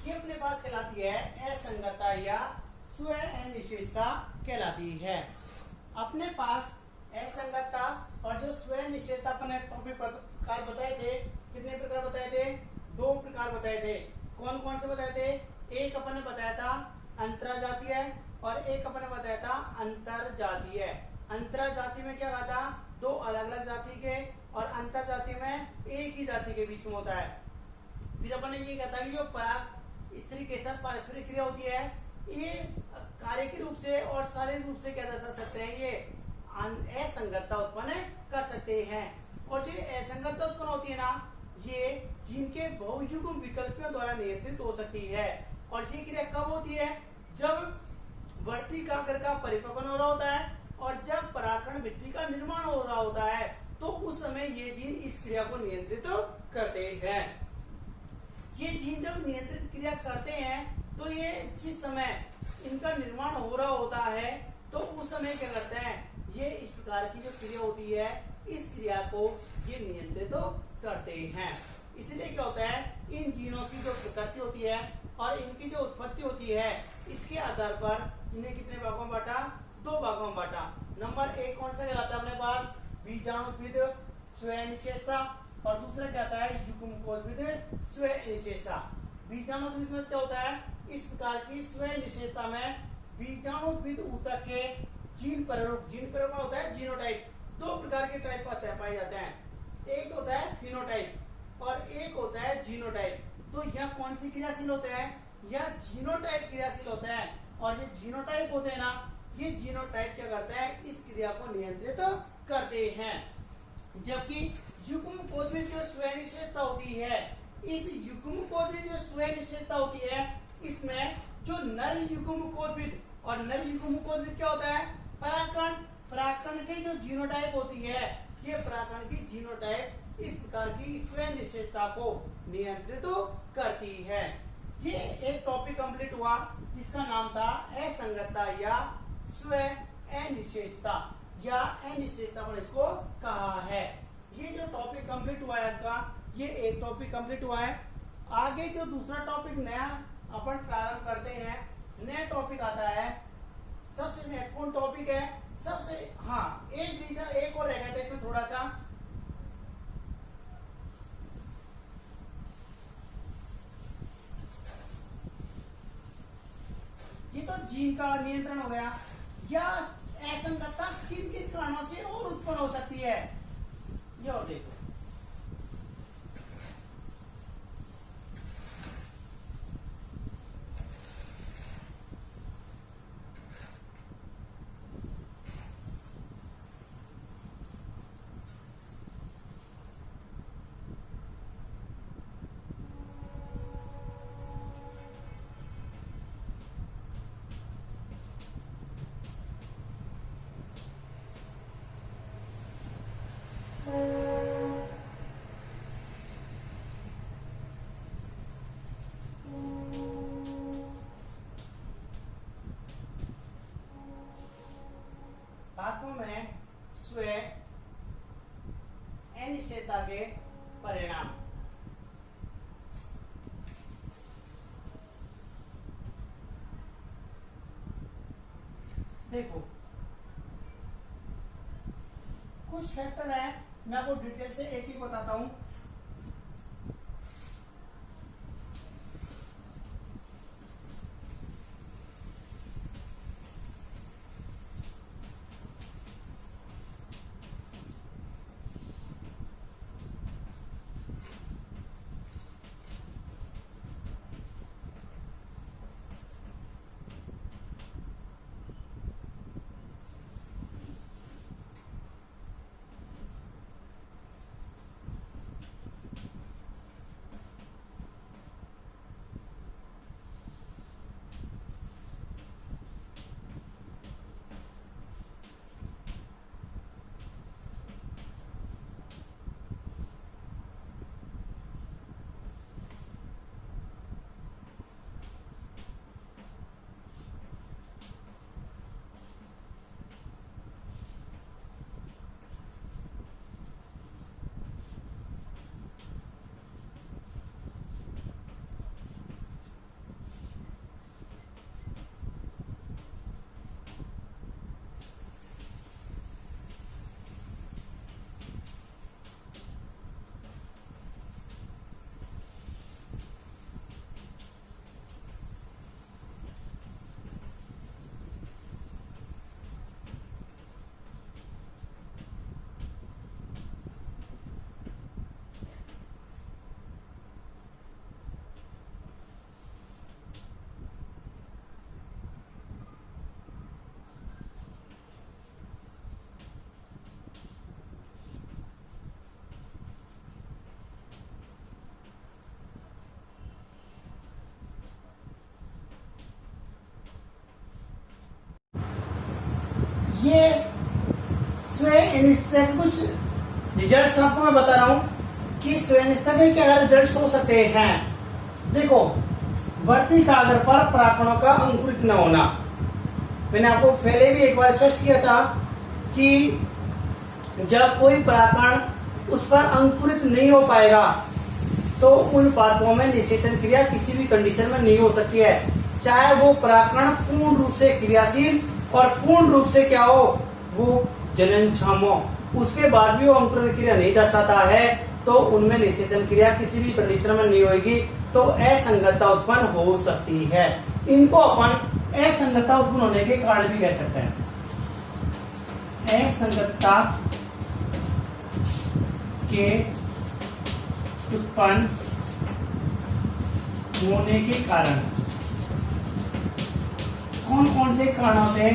ये अपने पास कहलाती है असंगतता या स्व निश्चितता कहलाती है। अपने पास असंगतता और जो स्व निश्चितता अपने प्रकार बताए थे, कितने प्रकार बताए थे, 2 प्रकार बताए थे। कौन कौन से बताए थे, एक अपन ने बताया था अंतरजातीय और एक अपन ने बताया था अंतरजातीय। अंतरजातीय में क्या कहा था, 2 अलग अलग जाति के, और अंतरजातीय में एक ही जाति के बीच में होता है। फिर अपन ने ये कहा था कि जो पराग स्त्री के साथ पारस्परिक क्रिया होती है, ये कार्यकी रूप से और शारीरिक रूप से क्या दर्शा सकते हैं, ये असंगतता उत्पन्न कर सकते हैं। और जो असंगतता उत्पन्न होती है ना, ये जिनके बहुयुग्म विकल्पियों द्वारा नियंत्रित हो सकती है। और ये क्रिया कब होती है, जब वर्तिकाग्र का परिपक्वन हो रहा होता है और जब परागकण भित्ति का निर्माण हो रहा होता है, तो उस समय ये जीन इस क्रिया को नियंत्रित करते हैं। ये जीन जब नियंत्रित क्रिया करते हैं, तो ये जिस समय इनका निर्माण हो रहा होता है, तो उस समय क्या करते हैं, ये इस प्रकार की जो क्रिया होती है, इस क्रिया को ये नियंत्रित करते हैं। इसलिए क्या होता है, इन जीनों की जो प्रकृति होती है और इनकी जो उत्पत्ति होती है, इसके आधार पर इन्हें कितने भागों में बांटा, 2 भागों में बांटा। नंबर 1 कौन सा कहलाता है अपने पास, बीजाणुविद स्व निश्चेषता, और दूसरा क्या आता है, युग्मकोद्भिद स्व निश्चेषता। बीजाणुविद में क्या होता है, इस प्रकार की स्व निश्चेषता में बीजाणुविद ऊतक के जीन प्रारूप, जीन प्रारूप होता है जीनोटाइप। 2 प्रकार के टाइप पाए जाते हैं, एक होता है फिनोटाइप और एक होता है जीनोटाइप। तो यह कौन सी क्रियाशील होते हैं, यह जीनोटाइप क्रियाशील होते हैं। और ये जीनोटाइप होते हैं ना, ये जीनोटाइप क्या करते हैं, इस क्रिया को नियंत्रित करते हैं। जबकि युग्मकोद्भिद जो स्व निश्चेषता होती है, इस युग्मकोद्भिद जो स्व निश्चेषता होती है, इसमें जो नर युग्मकोद्भिद और नर युग्मकोद्भिद क्या होता है, परागकण, परागकण की जो जीनोटाइप होती है, ये परागकण की जीनोटाइप इस प्रकार की स्व निश्चेषता को नियंत्रित करती है। ये एक टॉपिक कंप्लीट हुआ जिसका नाम था असंगतता या स्व अनिश्चितता या अनिश्चितता पर इसको कहा है। ये जो टॉपिक कंप्लीट हुआ है आज का, ये एक टॉपिक कंप्लीट हुआ है। आगे जो दूसरा टॉपिक नया अपन प्रारंभ करते हैं, नया टॉपिक आता है, सबसे महत्वपूर्ण टॉपिक है, सबसे एक रीजन एक और रह गया था इसमें थोड़ा सा, ये तो जीन का नियंत्रण हो गया। या असंगतता किन किन कारणों से और उत्पन्न हो सकती है, ये और देखो। धातु में स्व अनिश्चितता के परिणाम। देखो कुछ फैक्टर है, मैं आपको डिटेल से एक ही बताता हूं। स्वेनिस्ता के कुछ रिजल्ट्स आपको मैं बता रहा हूं कि स्वेनिस्ता के क्या रिजल्ट्स हो सकते हैं। देखो, वर्ती कागर पर परागकणों का अंकुरित न होना। मैंने आपको पहले भी एक बार स्पष्ट किया था कि जब कोई परागकण उस पर अंकुरित नहीं हो पाएगा तो उन पादपों में निषेचन क्रिया किसी भी कंडीशन में नहीं हो सकती है, चाहे वो परागकण पूर्ण रूप से क्रियाशील और पूर्ण रूप से क्या हो, वो जननक्षम हो, उसके बाद भी वो अंकुरण क्रिया नहीं दर्शाता है तो उनमें निषेचन क्रिया किसी भी कंडीशन में नहीं होगी, तो असंगतता उत्पन्न हो सकती है। इनको अपन असंगतता उत्पन्न होने के कारण भी कह सकते हैं। असंगतता के उत्पन्न होने के कारण, कौन कौन से कारणों से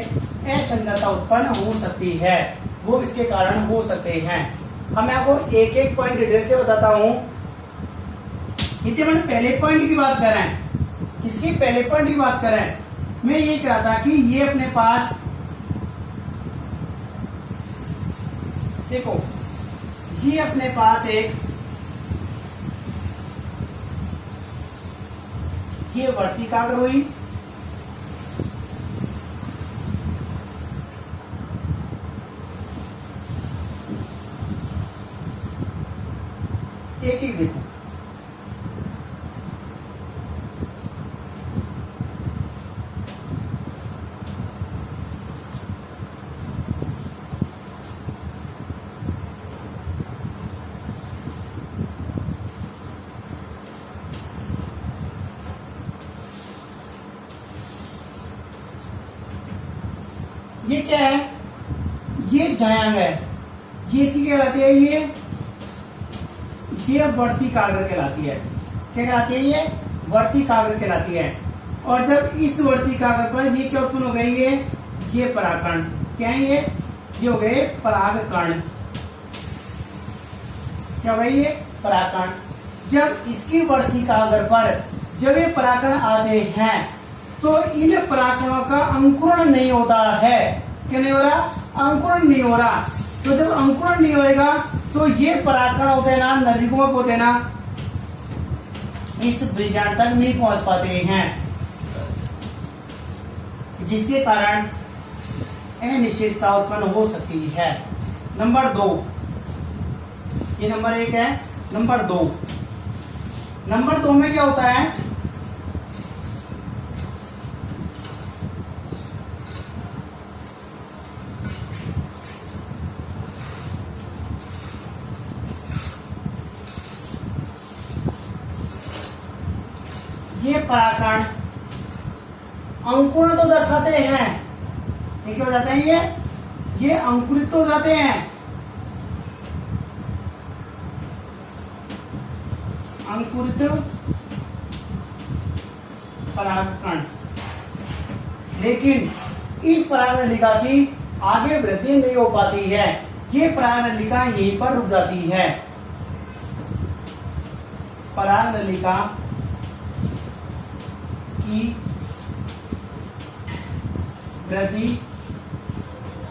असंगतता उत्पन्न हो सकती है, वो इसके कारण हो सकते हैं। अब मैं आपको एक एक पॉइंट डिटेल से बताता हूं। यदि हम पहले पॉइंट की बात करें, किसकी पहले पॉइंट की बात करें, मैं ये कह रहा था कि ये अपने पास देखो, ये अपने पास एक ये वर्तिकाग्र हुई, एक एक देखो, ये क्या है, ये जायांग है, ये इसकी क्या कहलाती है, ये वर्तिकाग्र कहलाती है। क्या कहलाती है, ये वर्तिकाग्र कहलाती है। और जब इस वर्तिकाग्र पर ये क्या उत्पन्न हो गई, ये परागकण, क्या है ये हो गए परागकण, क्या भाई ये परागकण। जब इसकी वर्तिकाग्र पर जब ये परागकण आते हैं तो इन परागकणों का अंकुरण नहीं होता है, क्या नहीं हो रहा, अंकुरण नहीं हो रहा। तो जब अंकुरण नहीं होएगा तो ये परागकण होते हैं ना, नरयुग्मक होते हैं ना, इस बीजांड तक नहीं पहुंच पाते हैं, जिसके कारण अनिश्चितता उत्पन्न हो सकती है। नंबर 2, ये नंबर 1 है। नंबर 2 में क्या होता है, ये परागकण अंकुरण तो दर्शाते हैं, ये क्या हो जाते हैं, ये अंकुरित तो हो जाते हैं, अंकुरित परागकण, लेकिन इस परागनलिका की आगे वृद्धि नहीं हो पाती है, ये परागनलिका यहीं पर रुक जाती है। परागनलिका की वृद्धि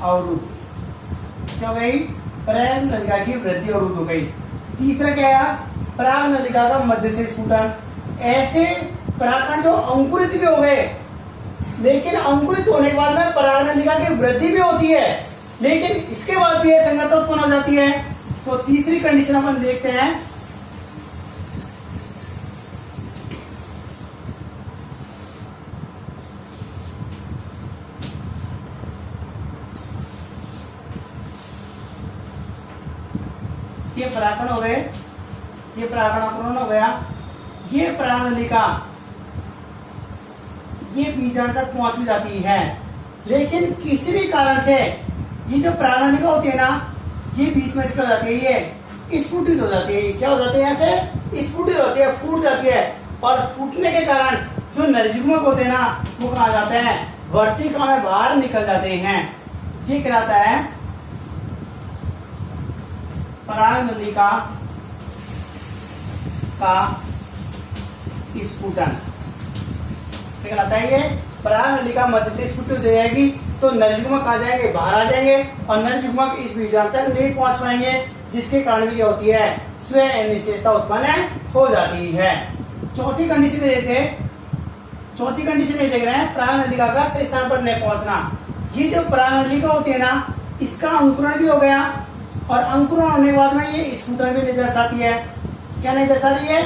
अवरुद्ध, क्या हो गई, परागनलिका की वृद्धि अवरुद्ध हो गई। तीसरा क्या है, परागनलिका का मध्य से स्फुटन। ऐसे परागकण जो अंकुरित भी हो गए, लेकिन अंकुरित होने के बाद में परागनलिका की वृद्धि भी होती है, लेकिन इसके बाद भी असंगतता उत्पन्न हो जाती है। तो तीसरी कंडीशन अपन देखते हैं, ये परागकण हो गए, ये परागकण अंकुरण हो गया, ये परागनलिका ये बीजांड तक पहुंच भी जाती है, लेकिन किसी भी कारण से ये जो परागनलिका होती है ना, ये बीच में इसका हो जाती है, ये स्फुटित हो जाती है। क्या हो जाती है, ऐसे स्फुटित होती है, फूट जाती है, और फूटने के कारण जो नरयुग्मक होते हैं ना, वो कहाँ जाते हैं, वर्तिका में बाहर निकल जाते हैं। ये कहलाता है परागनलिका का स्फुटन। क्या कहलाता है ये? पराग नलिका मध्य से स्फुटित हो जाएगी तो नर युग्मक आ जाएंगे, बाहर आ जाएंगे और नर युग्मक इस बीजांड तक नहीं पहुंच पाएंगे, जिसके कारण भी क्या होती है? स्व अनिश्चयता उत्पन्न हो जाती है। चौथी कंडीशन देते हैं, चौथी कंडीशन ये देख रहे हैं, पराग नलिका का सही स्थान पर नहीं पहुंचना। ये जो पराग नलिका होती है ना, इसका अंकुरण भी हो गया और अंकुरण होने के बाद में ये स्फुटन भी नहीं दर्शाती है। क्या नहीं दर्शा रही है?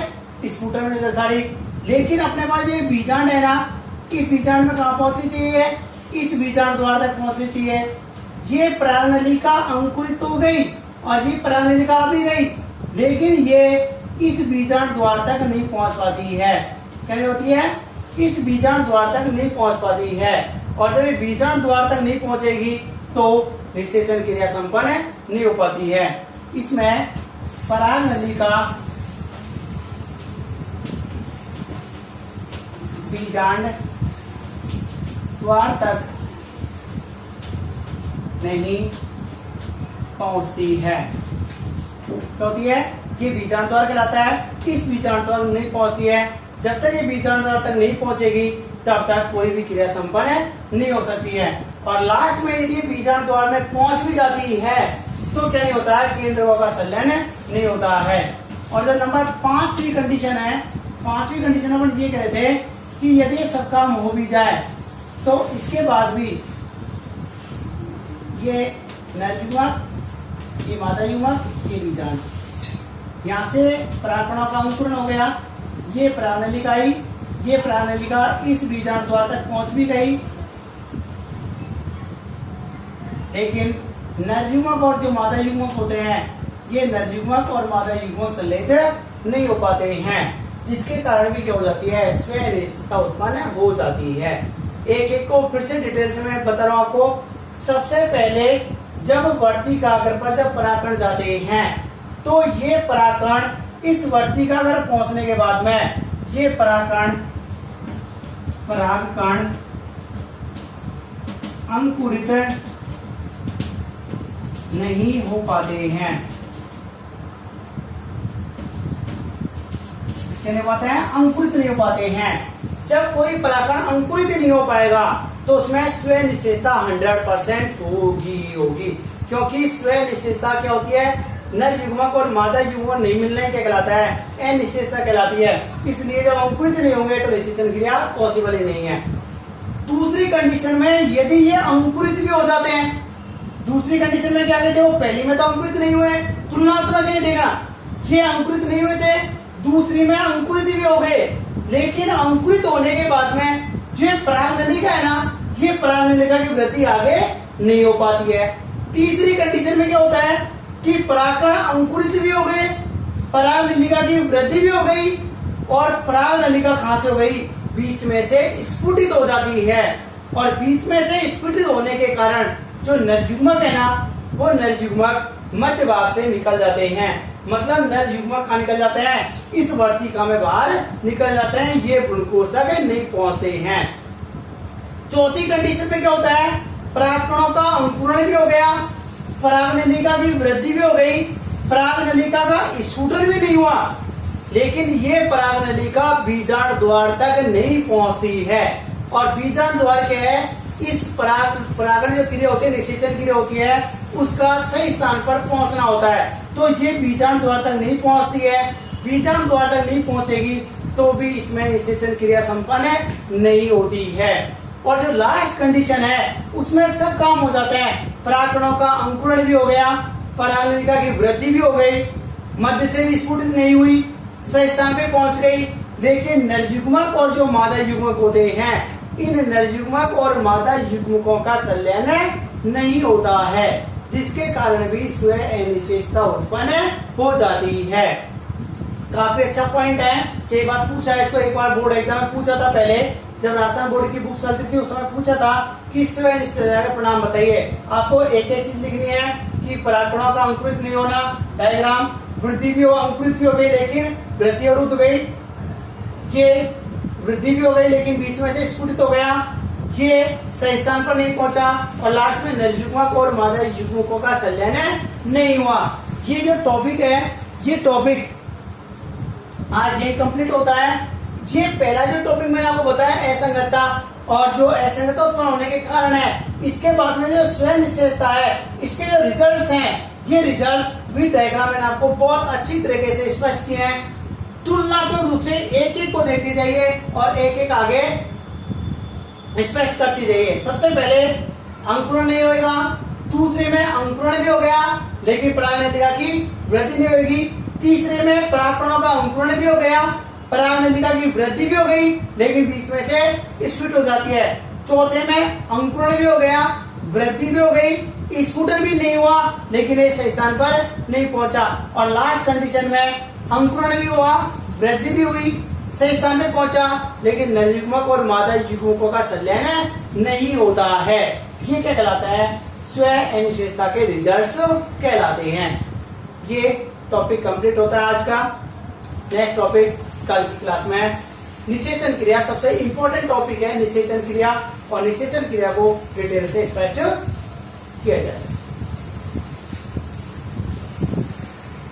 स्फुटन भी नहीं दर्शा रही। लेकिन अपने पास ये बीजांड है ना, इस बीजांड में कहाँ पहुंचनी चाहिए? इस बीजांड द्वार तक पहुंचनी चाहिए। ये पराग नलिका अंकुरित हो गई और ये पराग नलिका आ भी गई, लेकिन ये इस बीजांड द्वार तक नहीं पहुंच पाती है। क्या नहीं होती है? इस बीजांड द्वार तक नहीं पहुंच पाती है। और जब ये बीजांड द्वार तक नहीं पहुंचेगी तो निषेचन क्रिया संपन्न नहीं हो पाती है। इसमें पराग नलिका बीजांड द्वार तक नहीं पहुंचती है। क्या होती है? ये बीजांड द्वार कहलाता है, इस बीजांड द्वार नहीं पहुंचती है। जब तक ये बीजांड द्वार तक नहीं पहुंचेगी तब तक कोई भी क्रिया संपन्न नहीं हो सकती है। और लास्ट में यदि बीजांड द्वार में पहुंच भी जाती है तो क्या नहीं होता है? केंद्रों का संलयन नहीं होता है। और जो नंबर 5वीं कंडीशन है, 5वीं कंडीशन अपन ये कहते हैं कि यदि सब काम हो भी जाए तो इसके बाद भी ये नर युग्मक, ये मादा युग्मक, ये बीजांड, यहाँ से परागकणों का अंकुरण हो गया, ये पराग नलिका आई, ये पराग नलिका इस बीजांड द्वार तक पहुंच भी गई, लेकिन नर युग्मक और जो मादा युग्मक होते हैं, ये नर युग्मक और मादा युग्मक संलेख नहीं हो पाते हैं, जिसके कारण भी क्या हो जाती है? स्व अनिश्चयता उत्पन्न हो जाती है। एक एक को फिर से डिटेल से मैं बता रहा हूं आपको। सबसे पहले जब वर्तिकाग्र पर जब परागकण जाते हैं तो ये परागकण इस वर्तिकाग्र पहुंचने के बाद में ये परागकण अंकुरित नहीं हो पाते हैं। क्या नहीं पाते हैं? अंकुरित नहीं हो पाते हैं। जब कोई परागकण अंकुरित नहीं हो पाएगा तो उसमें स्व निषेचता 100% होगी, क्योंकि स्व निषेचता क्या होती है? नर युग्मक और मादा युग्मक नहीं मिलने क्या कहलाता है? अनिश्चयता कहलाती है। इसलिए जब अंकुरित नहीं होंगे तो निषेचन क्रिया पॉसिबल ही नहीं है। दूसरी कंडीशन में यदि ये अंकुरित भी हो जाते हैं, दूसरी कंडीशन में क्या कहते हैं? वो पहली में तो अंकुरित नहीं हुए, तुलनात्मक ये देखा, ये अंकुरित नहीं हुए थे, दूसरी में अंकुरित भी हो गए, लेकिन अंकुरित होने के बाद में जो पराग नलिका है ना, ये पराग नलिका की वृद्धि आगे नहीं हो पाती है। तीसरी कंडीशन में क्या होता है कि परागकण अंकुरित भी हो गए, पराग नलिका की वृद्धि भी हो गई और पराग नलिका कहां से हो गई? बीच में से स्फुटित हो जाती है। और बीच में से स्फुटित होने के कारण जो नर युग्मक है ना, वो नर युग्मक मध्य भाग से निकल जाते हैं। मतलब नर युग्मक कहाँ निकल जाते हैं? इस वर्तिका में बाहर निकल जाते हैं, ये भ्रूणकोश तक नहीं पहुंचते हैं। चौथी कंडीशन में क्या होता है? परागकणों का अंकुरण भी हो गया, पराग नलिका की वृद्धि भी हो गई, पराग नलिका का स्फुटन भी नहीं हुआ, लेकिन ये पराग नलिका बीजांड द्वार तक नहीं पहुंचती है। और बीजांड द्वार क्या है? इस परागण जो क्रिया होती है, निषेचन क्रिया होती है, उसका सही स्थान पर पहुंचना होता है। तो ये बीजांड द्वार तक नहीं पहुंचती है, बीजांड द्वार तक नहीं पहुंचेगी तो भी इसमें निषेचन क्रिया संपन्न नहीं होती है। और जो लास्ट कंडीशन है उसमें सब काम हो जाते हैं। परागकणों का अंकुरण भी हो गया, पराग नलिका की वृद्धि भी हो गई, मध्य से भी स्फुटित नहीं हुई, सही स्थान पे पहुंच गई, लेकिन नर युग्मक और जो मादा युग्मक होते हैं, इन नर युग्मक और मादा युग्मकों का संलयन नहीं होता है, जिसके कारण भी स्व अनिश्चयता उत्पन्न हो जाती है। काफी अच्छा पॉइंट है कि एक बार पूछा है इसको, एक बार बोर्ड एग्जाम में पूछा था, पहले जब राजस्थान बोर्ड की बुक चलती थी उस समय पूछा था कि स्व अनिश्चयता के परिणाम बताइए। आपको एक ही चीज लिखनी है कि परागकणों का अंकुरित नहीं होना, डायग्राम, वृद्धि भी हो, अंकुरित भी हो गई लेकिन वृद्धि अवरुद्ध हो गई, ये वृद्धि भी हो गई लेकिन बीच में से स्फुटित हो गया, ये सही स्थान पर नहीं पहुंचा, और लास्ट में नर युग्मक और मादा युग्मकों का संलयन नहीं हुआ। ये जो टॉपिक है, ये टॉपिक आज यही कंप्लीट होता है। ये पहला जो टॉपिक मैंने आपको बताया असंगतता, और जो असंगतता उत्पन्न होने के कारण है, इसके बाद में जो स्वयं निश्चेषता है, इसके जो रिजल्ट्स हैं, ये रिजल्ट्स भी डायग्राम मैंने आपको बहुत अच्छी तरीके से स्पष्ट किए हैं। तुलनात्मक रूप से एक एक को देखते जाइए और एक एक आगे स्पष्ट करती जाइए। सबसे पहले अंकुरण नहीं होगा, दूसरे में अंकुरण भी हो गया लेकिन परागनलिका की वृद्धि नहीं होगी, तीसरे में परागकणों का अंकुरण भी हो गया, परागनलिका की वृद्धि भी हो गई लेकिन बीच में से स्फुट हो जाती है, चौथे में अंकुरण भी हो गया, वृद्धि भी हो गई, स्फुटन भी नहीं हुआ लेकिन ये सही स्थान पर नहीं पहुंचा, और लास्ट कंडीशन में अंकुरण भी हुआ, वृद्धि भी हुई, सही स्थान पर पहुंचा लेकिन नर युग्मक और मादा युग्मकों का संलयन नहीं होता है। ये क्या कहलाता है? स्व अनिश्चेतता के रिजल्ट्स कहलाते हैं। ये टॉपिक कंप्लीट होता है आज का। नेक्स्ट टॉपिक कल की क्लास में निषेचन क्रिया, सबसे इंपॉर्टेंट टॉपिक है निषेचन क्रिया, और निषेचन क्रिया को डिटेल से स्पष्ट किया जाए।